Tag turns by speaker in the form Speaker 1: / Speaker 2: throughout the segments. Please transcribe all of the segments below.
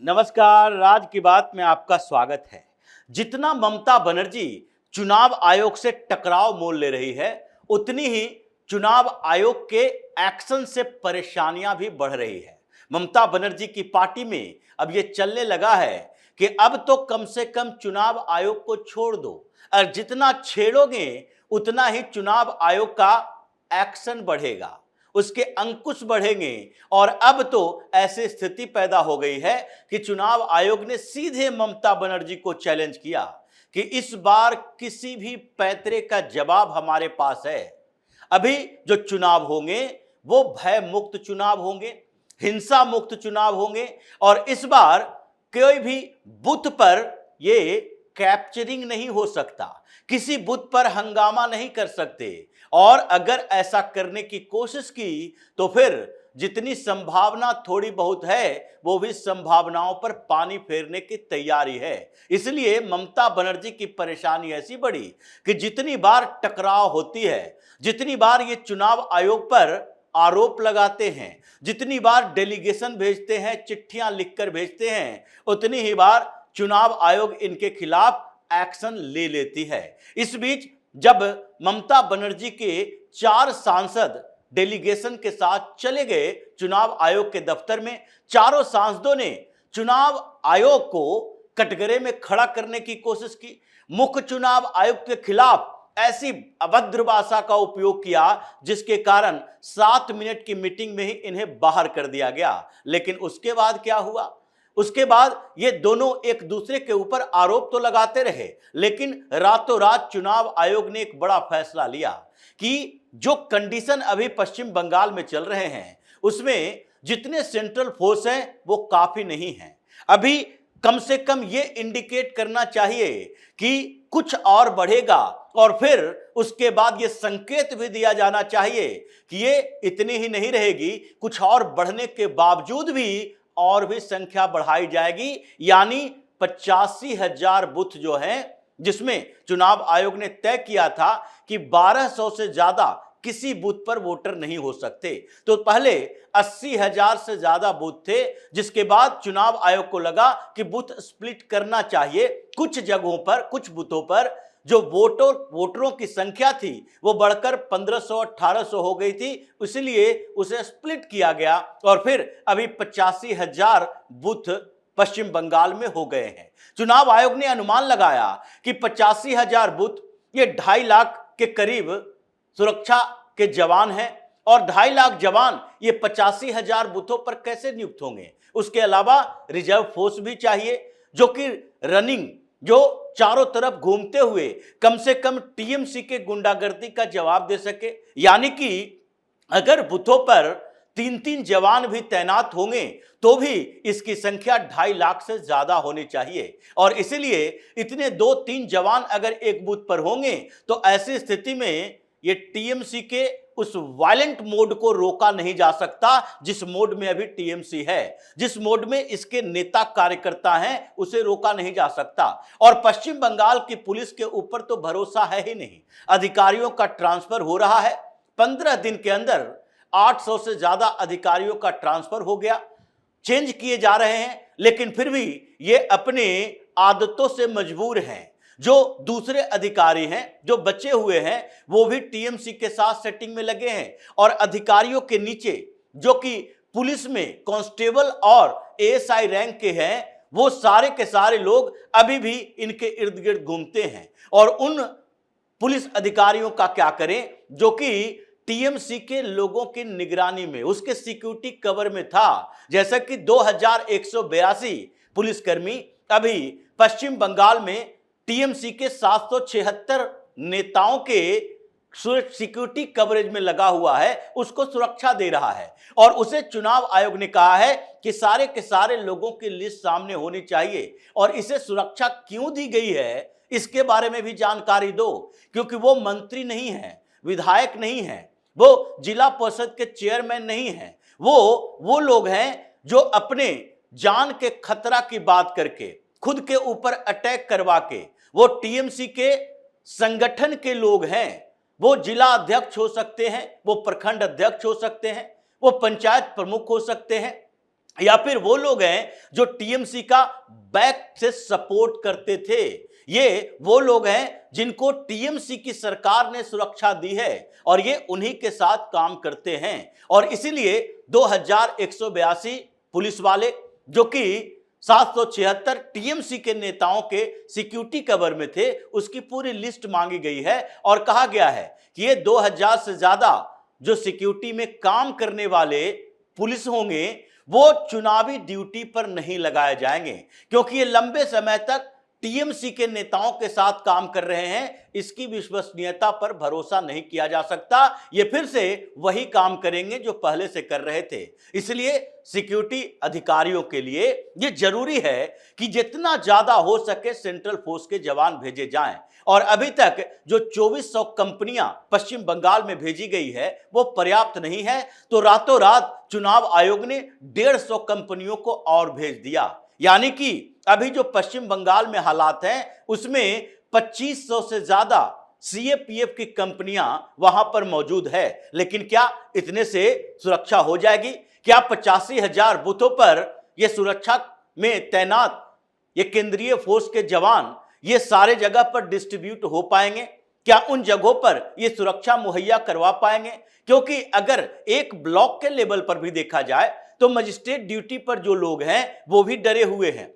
Speaker 1: नमस्कार, राज की बात में आपका स्वागत है। जितना ममता बनर्जी चुनाव आयोग से टकराव मोल ले रही है, उतनी ही चुनाव आयोग के एक्शन से परेशानियां भी बढ़ रही है। ममता बनर्जी की पार्टी में अब ये चलने लगा है कि अब तो कम से कम चुनाव आयोग को छोड़ दो, और जितना छेड़ोगे उतना ही चुनाव आयोग का एक्शन बढ़ेगा, उसके अंकुश बढ़ेंगे। और अब तो ऐसी स्थिति पैदा हो गई है कि चुनाव आयोग ने सीधे ममता बनर्जी को चैलेंज किया कि इस बार किसी भी पैतरे का जवाब हमारे पास है। अभी जो चुनाव होंगे वो भय मुक्त चुनाव होंगे, हिंसा मुक्त चुनाव होंगे, और इस बार कोई भी बूथ पर ये कैप्चरिंग नहीं हो सकता, किसी बूथ पर हंगामा नहीं कर सकते। और अगर ऐसा करने की कोशिश की तो फिर जितनी संभावना थोड़ी बहुत है वो भी संभावनाओं पर पानी फेरने की तैयारी है। इसलिए ममता बनर्जी की परेशानी ऐसी बढ़ी कि जितनी बार टकराव होती है, जितनी बार ये चुनाव आयोग पर आरोप लगाते हैं, जितनी बार डेलीगेशन भेजते हैं, चिट्ठियां लिखकर भेजते हैं, उतनी ही बार चुनाव आयोग इनके खिलाफ एक्शन ले लेती है। इस बीच जब ममता बनर्जी के 4 सांसद डेलीगेशन के साथ चले गए चुनाव आयोग के दफ्तर में, चारों सांसदों ने चुनाव आयोग को कटघरे में खड़ा करने की कोशिश की, मुख्य चुनाव आयुक्त के खिलाफ ऐसी अभद्र भाषा का उपयोग किया जिसके कारण 7 मिनट की मीटिंग में ही इन्हें बाहर कर दिया गया। लेकिन उसके बाद क्या हुआ? उसके बाद ये दोनों एक दूसरे के ऊपर आरोप तो लगाते रहे, लेकिन रातों रात चुनाव आयोग ने एक बड़ा फैसला लिया कि जो कंडीशन अभी पश्चिम बंगाल में चल रहे हैं उसमें जितने सेंट्रल फोर्स हैं वो काफी नहीं हैं। अभी कम से कम ये इंडिकेट करना चाहिए कि कुछ और बढ़ेगा, और फिर उसके बाद ये संकेत भी दिया जाना चाहिए कि ये इतनी ही नहीं रहेगी, कुछ और बढ़ने के बावजूद भी और भी संख्या बढ़ाई जाएगी। यानी 85,000 बूथ जो हैं, जिसमें चुनाव आयोग ने तय किया था कि 1200 से ज्यादा किसी बूथ पर वोटर नहीं हो सकते। तो पहले 80,000 से ज्यादा बूथ थे, जिसके बाद चुनाव आयोग को लगा कि बूथ स्प्लिट करना चाहिए। कुछ जगहों पर, कुछ बूथों पर जो वोटरों की संख्या थी वो बढ़कर 1500-1800 हो गई थी, इसलिए उसे स्प्लिट किया गया, और फिर अभी 85,000 बूथ पश्चिम बंगाल में हो गए हैं। चुनाव आयोग ने अनुमान लगाया कि 85,000 बूथ, ये 2.5 लाख के करीब सुरक्षा के जवान हैं, और 2.5 लाख जवान ये 85,000 बूथों पर कैसे नियुक्त होंगे? उसके अलावा रिजर्व फोर्स भी चाहिए जो कि रनिंग, जो चारों तरफ घूमते हुए कम से कम टीएमसी के गुंडागर्दी का जवाब दे सके। यानी कि अगर बूथों पर 3-3 जवान भी तैनात होंगे तो भी इसकी संख्या 2.5 लाख से ज्यादा होनी चाहिए। और इसलिए इतने 2-3 जवान अगर एक बूथ पर होंगे तो ऐसी स्थिति में ये टीएमसी के उस वायलेंट मोड को रोका नहीं जा सकता जिस मोड में अभी टीएमसी है, जिस मोड में इसके नेता कार्यकर्ता हैं, उसे रोका नहीं जा सकता। और पश्चिम बंगाल की पुलिस के ऊपर तो भरोसा है ही नहीं। अधिकारियों का ट्रांसफर हो रहा है, 15 दिन के अंदर 800 से ज्यादा अधिकारियों का ट्रांसफर हो गया, चेंज किए जा रहे हैं, लेकिन फिर भी ये अपने आदतों से मजबूर हैं। जो दूसरे अधिकारी हैं, जो बचे हुए हैं, वो भी टीएमसी के साथ सेटिंग में लगे हैं, और अधिकारियों के नीचे जो कि पुलिस में कांस्टेबल और एएसआई रैंक के हैं, वो सारे के सारे लोग अभी भी इनके इर्द गिर्द घूमते हैं। और उन पुलिस अधिकारियों का क्या करें जो कि टीएमसी के लोगों की निगरानी में, उसके सिक्योरिटी कवर में था। जैसा कि 2182 पुलिसकर्मी अभी पश्चिम बंगाल में टीएमसी के 776 नेताओं के सिक्योरिटी कवरेज में लगा हुआ है, उसको सुरक्षा दे रहा है। और उसे चुनाव आयोग ने कहा है कि सारे के सारे लोगों की लिस्ट सामने होनी चाहिए, और इसे सुरक्षा क्यों दी गई है इसके बारे में भी जानकारी दो, क्योंकि वो मंत्री नहीं है, विधायक नहीं है, वो जिला परिषद के चेयरमैन नहीं है। वो लोग हैं जो अपने जान के खतरा की बात करके, खुद के ऊपर अटैक करवा के, वो टीएमसी के संगठन के लोग हैं। वो जिला अध्यक्ष हो सकते हैं, वो प्रखंड अध्यक्ष हो सकते हैं, वो पंचायत प्रमुख हो सकते हैं, या फिर वो लोग हैं जो टीएमसी का बैक से सपोर्ट करते थे। ये वो लोग हैं जिनको टीएमसी की सरकार ने सुरक्षा दी है और ये उन्हीं के साथ काम करते हैं। और इसीलिए 2182 पुलिस वाले जो कि 776 टीएमसी के नेताओं के सिक्योरिटी कवर में थे, उसकी पूरी लिस्ट मांगी गई है और कहा गया है कि ये 2000 से ज्यादा जो सिक्योरिटी में काम करने वाले पुलिस होंगे वो चुनावी ड्यूटी पर नहीं लगाए जाएंगे, क्योंकि ये लंबे समय तक टीएमसी के नेताओं के साथ काम कर रहे हैं। इसकी विश्वसनीयता पर भरोसा नहीं किया जा सकता। ये फिर से वही काम करेंगे जो पहले से कर रहे थे। इसलिए सिक्योरिटी अधिकारियों के लिए ये जरूरी है कि जितना ज्यादा हो सके सेंट्रल फोर्स के जवान भेजे जाएं। और अभी तक जो 2400 कंपनियां पश्चिम बंगाल में भेजी गई है वो पर्याप्त नहीं है, तो रातों रात चुनाव आयोग ने 150 कंपनियों को और भेज दिया। यानी कि अभी जो पश्चिम बंगाल में हालात हैं उसमें 2500 से ज्यादा सीएपीएफ की कंपनियां वहां पर मौजूद है। लेकिन क्या इतने से सुरक्षा हो जाएगी? क्या 85,000 बूथों पर यह सुरक्षा में तैनात ये केंद्रीय फोर्स के जवान ये सारे जगह पर डिस्ट्रीब्यूट हो पाएंगे? क्या उन जगहों पर ये सुरक्षा मुहैया करवा पाएंगे? क्योंकि अगर एक ब्लॉक के लेवल पर भी देखा जाए तो मजिस्ट्रेट ड्यूटी पर जो लोग हैं वो भी डरे हुए हैं।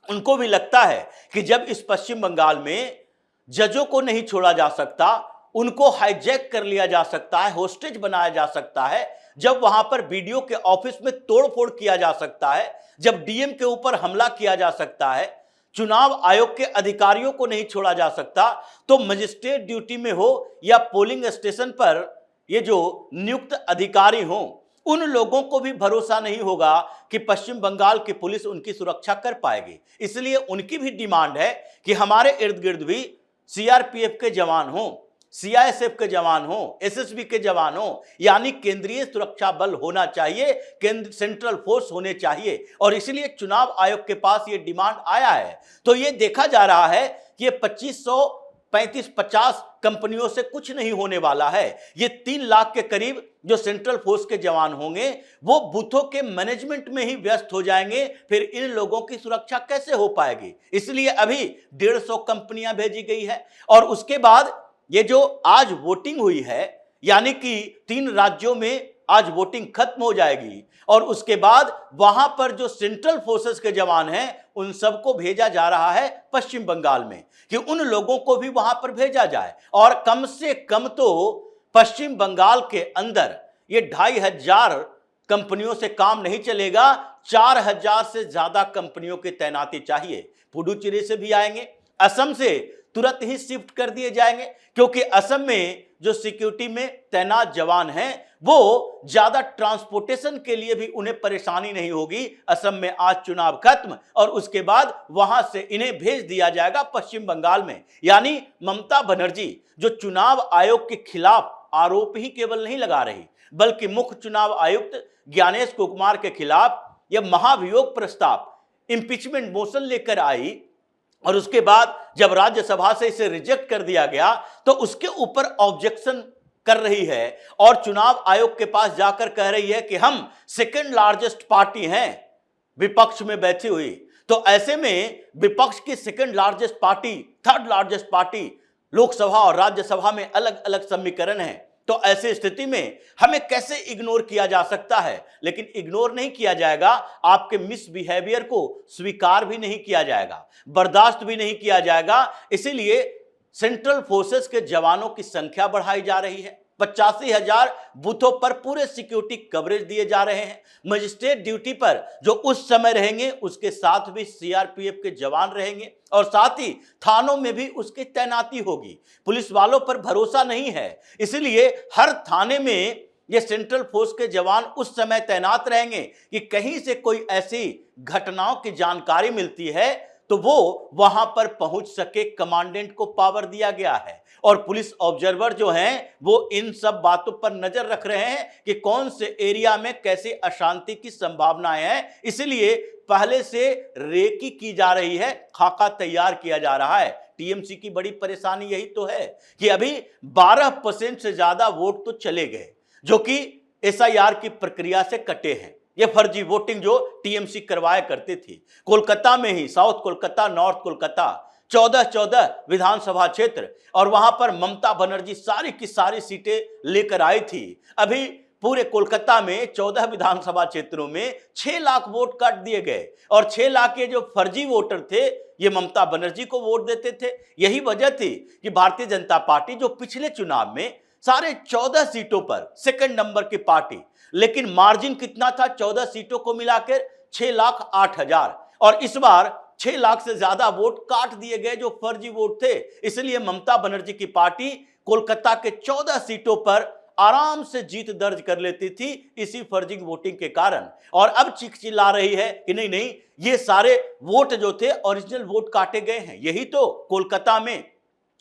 Speaker 1: उनको भी लगता है कि जब इस पश्चिम बंगाल में जजों को नहीं छोड़ा जा सकता, उनको हाईजैक कर लिया जा सकता है, होस्टेज बनाया जा सकता है, जब वहां पर बीडीओ के ऑफिस में तोड़फोड़ किया जा सकता है, जब डीएम के ऊपर हमला किया जा सकता है, चुनाव आयोग के अधिकारियों को नहीं छोड़ा जा सकता, तो मजिस्ट्रेट ड्यूटी में हो या पोलिंग स्टेशन पर ये जो नियुक्त अधिकारी हों, उन लोगों को भी भरोसा नहीं होगा कि पश्चिम बंगाल की पुलिस उनकी सुरक्षा कर पाएगी। इसलिए उनकी भी डिमांड है कि हमारे इर्द गिर्द भी सीआरपीएफ के जवान हों, सीआईएसएफ के जवान हों, एसएसबी के जवान हों, यानी केंद्रीय सुरक्षा बल होना चाहिए, केंद्र सेंट्रल फोर्स होने चाहिए। और इसलिए चुनाव आयोग के पास ये डिमांड आया है। तो ये देखा जा रहा है कि ये 2535-50 कंपनियों से कुछ नहीं होने वाला है। ये 3 लाख के करीब जो सेंट्रल फोर्स के जवान होंगे वो बूथों के मैनेजमेंट में ही व्यस्त हो जाएंगे। फिर इन लोगों की सुरक्षा कैसे हो पाएगी? इसलिए अभी 150 कंपनियां भेजी गई है। और उसके बाद ये जो आज वोटिंग हुई है, यानी कि 3 राज्यों में आज वोटिंग खत्म हो जाएगी और उसके बाद वहां पर जो सेंट्रल फोर्सेस के जवान हैं उन सबको भेजा जा रहा है पश्चिम बंगाल में, कि उन लोगों को भी वहां पर भेजा जाए। और कम से कम तो पश्चिम बंगाल के अंदर ये 2500 कंपनियों से काम नहीं चलेगा, 4000 से ज्यादा कंपनियों की तैनाती चाहिए। पुडुचेरी से भी आएंगे, असम से तुरंत ही शिफ्ट कर दिए जाएंगे, क्योंकि असम में जो सिक्योरिटी में तैनात जवान हैं वो ज्यादा ट्रांसपोर्टेशन के लिए भी उन्हें परेशानी नहीं होगी। असम में आज चुनाव खत्म और उसके बाद वहां से इन्हें भेज दिया जाएगा पश्चिम बंगाल में। यानी ममता बनर्जी जो चुनाव आयोग के खिलाफ आरोप ही केवल नहीं लगा रही, बल्कि मुख्य चुनाव आयुक्त ज्ञानेश कुमार के खिलाफ यह महाभियोग प्रस्ताव इंपीचमेंट मोशन लेकर आई और उसके बाद जब राज्यसभा से इसे रिजेक्ट कर दिया गया तो उसके ऊपर ऑब्जेक्शन कर रही है और चुनाव आयोग के पास जाकर कह रही है कि हम सेकंड लार्जेस्ट पार्टी हैं विपक्ष में बैठी हुई। तो ऐसे में विपक्ष की second largest party, third largest party Lok Sabha और राज्यसभा में अलग अलग समीकरण है। तो ऐसी स्थिति में हमें कैसे इग्नोर किया जा सकता है? लेकिन इग्नोर नहीं किया जाएगा, आपके मिसबिहेवियर को स्वीकार भी नहीं किया जाएगा, बर्दाश्त भी नहीं किया जाएगा। इसीलिए सेंट्रल फोर्सेस के जवानों की संख्या बढ़ाई जा रही है। 85,000 बूथों पर पूरे सिक्योरिटी कवरेज दिए जा रहे हैं। मजिस्ट्रेट ड्यूटी पर जो उस समय रहेंगे उसके साथ भी सीआरपीएफ के जवान रहेंगे और साथ ही थानों में भी उसकी तैनाती होगी। पुलिस वालों पर भरोसा नहीं है, इसलिए हर थाने में ये सेंट्रल फोर्स के जवान उस समय तैनात रहेंगे कि कहीं से कोई ऐसी घटनाओं की जानकारी मिलती है तो वो वहां पर पहुंच सके। कमांडेंट को पावर दिया गया है और पुलिस ऑब्जर्वर जो हैं वो इन सब बातों पर नजर रख रहे हैं कि कौन से एरिया में कैसे अशांति की संभावनाएं हैं। इसलिए पहले से रेकी की जा रही है, खाका तैयार किया जा रहा है। टीएमसी की बड़ी परेशानी यही तो है कि अभी 12% से ज्यादा वोट तो चले गए जो कि एसआईआर की प्रक्रिया से कटे हैं। ये फर्जी वोटिंग जो टीएमसी करवाया करती थी। कोलकाता में ही, साउथ कोलकाता, नॉर्थ कोलकाता, 14 विधानसभा क्षेत्र, और वहां पर ममता बनर्जी सारी की सारी सीटें लेकर आई थी। अभी पूरे कोलकाता में 14 विधानसभा क्षेत्रों में 6 लाख वोट काट दिए गए, और 6 लाख के जो फर्जी वोटर थे ये ममता बनर्जी को वोट देते थे। यही वजह थी कि भारतीय जनता पार्टी जो पिछले चुनाव में सारे 14 सीटों पर सेकंड नंबर की पार्टी, लेकिन मार्जिन कितना था 14 सीटों को मिलाकर 6,08,000, और इस बार 6 लाख से ज्यादा वोट काट दिए गए जो फर्जी वोट थे। इसलिए ममता बनर्जी की पार्टी कोलकाता के 14 सीटों पर आराम से जीत दर्ज कर लेती थी इसी फर्जी वोटिंग के कारण। और अब चिल्ला रही है कि नहीं नहीं, ये सारे वोट जो थे ओरिजिनल वोट काटे गए हैं। यही तो कोलकाता में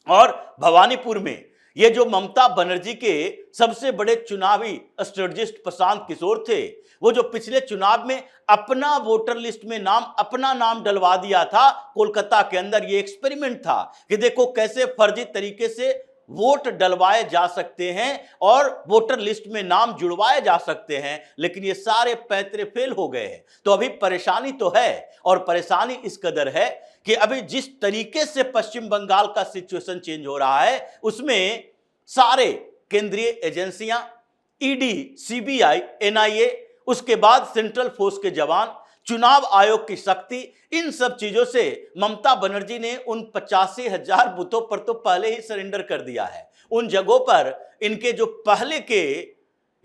Speaker 1: और भवानीपुर में ये जो ममता बनर्जी के सबसे बड़े चुनावी स्ट्रेटजिस्ट प्रशांत किशोर थे, वो जो पिछले चुनाव में अपना वोटर लिस्ट में अपना नाम डलवा दिया था कोलकाता के अंदर, ये एक्सपेरिमेंट था कि देखो कैसे फर्जी तरीके से वोट डलवाए जा सकते हैं और वोटर लिस्ट में नाम जुड़वाए जा सकते हैं, लेकिन ये सारे पैंतरे फेल हो गए हैं। तो अभी परेशानी तो है, और परेशानी इस कदर है कि अभी जिस तरीके से पश्चिम बंगाल का सिचुएशन चेंज हो रहा है, उसमें सारे केंद्रीय एजेंसियां, ईडी, सीबीआई, एनआईए, उसके बाद सेंट्रल फोर्स के जवान, चुनाव आयोग की शक्ति, इन सब चीजों से ममता बनर्जी ने उन 85,000 बूथों पर तो पहले ही सरेंडर कर दिया है। उन जगहों पर इनके जो पहले के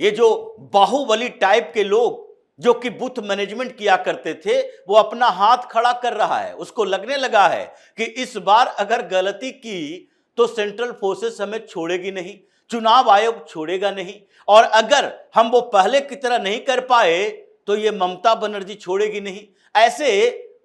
Speaker 1: ये जो बाहुबली टाइप के लोग जो कि बूथ मैनेजमेंट किया करते थे, वो अपना हाथ खड़ा कर रहा है। उसको लगने लगा है कि इस बार अगर गलती की तो सेंट्रल फोर्सेस हमें छोड़ेगी नहीं, चुनाव आयोग छोड़ेगा नहीं, और अगर हम वो पहले की तरह नहीं कर पाए तो ये ममता बनर्जी छोड़ेगी नहीं। ऐसे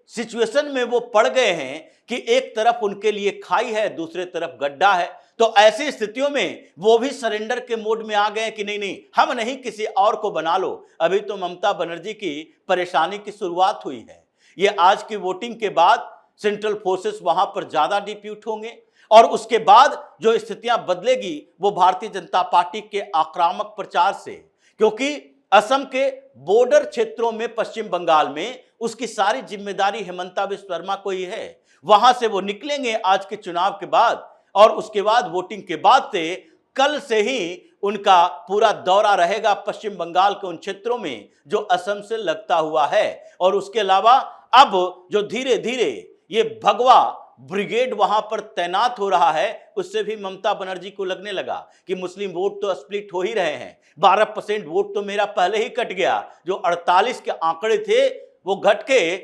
Speaker 1: सिचुएशन में वो पड़ गए हैं कि एक तरफ उनके लिए खाई है, दूसरे तरफ गड्ढा है। तो ऐसी स्थितियों में वो भी सरेंडर के मोड में आ गए कि नहीं नहीं, हम नहीं, किसी और को बना लो। अभी तो ममता बनर्जी की परेशानी की शुरुआत हुई है। ये आज की वोटिंग के बाद सेंट्रल फोर्सेस वहां पर ज्यादा डिप्यूट होंगे, और उसके बाद जो स्थितियां बदलेगी वो भारतीय जनता पार्टी के आक्रामक प्रचार से, क्योंकि असम के बॉर्डर क्षेत्रों में, पश्चिम बंगाल में, उसकी सारी जिम्मेदारी हेमंता बिस्वा शर्मा को ही है। वहां से वो निकलेंगे आज के चुनाव के बाद, और उसके बाद वोटिंग के बाद से कल से ही उनका पूरा दौरा रहेगा पश्चिम बंगाल के उन क्षेत्रों में जो असम से लगता हुआ है। और उसके अलावा अब जो धीरे धीरे ये भगवा ब्रिगेड वहां पर तैनात हो रहा है, उससे भी ममता बनर्जी को लगने लगा कि मुस्लिम वोट तो स्प्लिट हो ही रहे हैं। 12% वोट तो मेरा पहले ही कट गया, जो 48 के आंकड़े थे वो घट के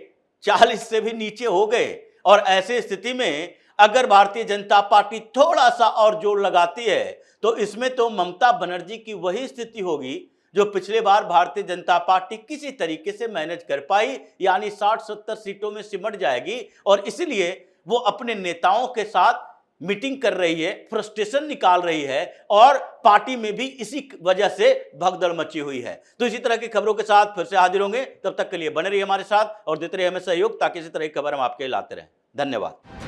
Speaker 1: 40 से भी नीचे हो गए। और ऐसे स्थिति में अगर भारतीय जनता पार्टी थोड़ा सा और जोर लगाती है तो इसमें तो ममता बनर्जी की वही स्थिति होगी जो पिछले बार भारतीय जनता पार्टी किसी तरीके से मैनेज कर पाई, यानी 60-70 सीटों में सिमट जाएगी। और इसलिए वो अपने नेताओं के साथ मीटिंग कर रही है, फ्रस्ट्रेशन निकाल रही है, और पार्टी में भी इसी वजह से भगदड़ मची हुई है। तो इसी तरह की खबरों के साथ फिर से हाजिर होंगे, तब तक के लिए बने रहिए हमारे साथ और देते रहिए हमें सहयोग, ताकि इसी तरह की खबर हम आपके लाते रहें। धन्यवाद।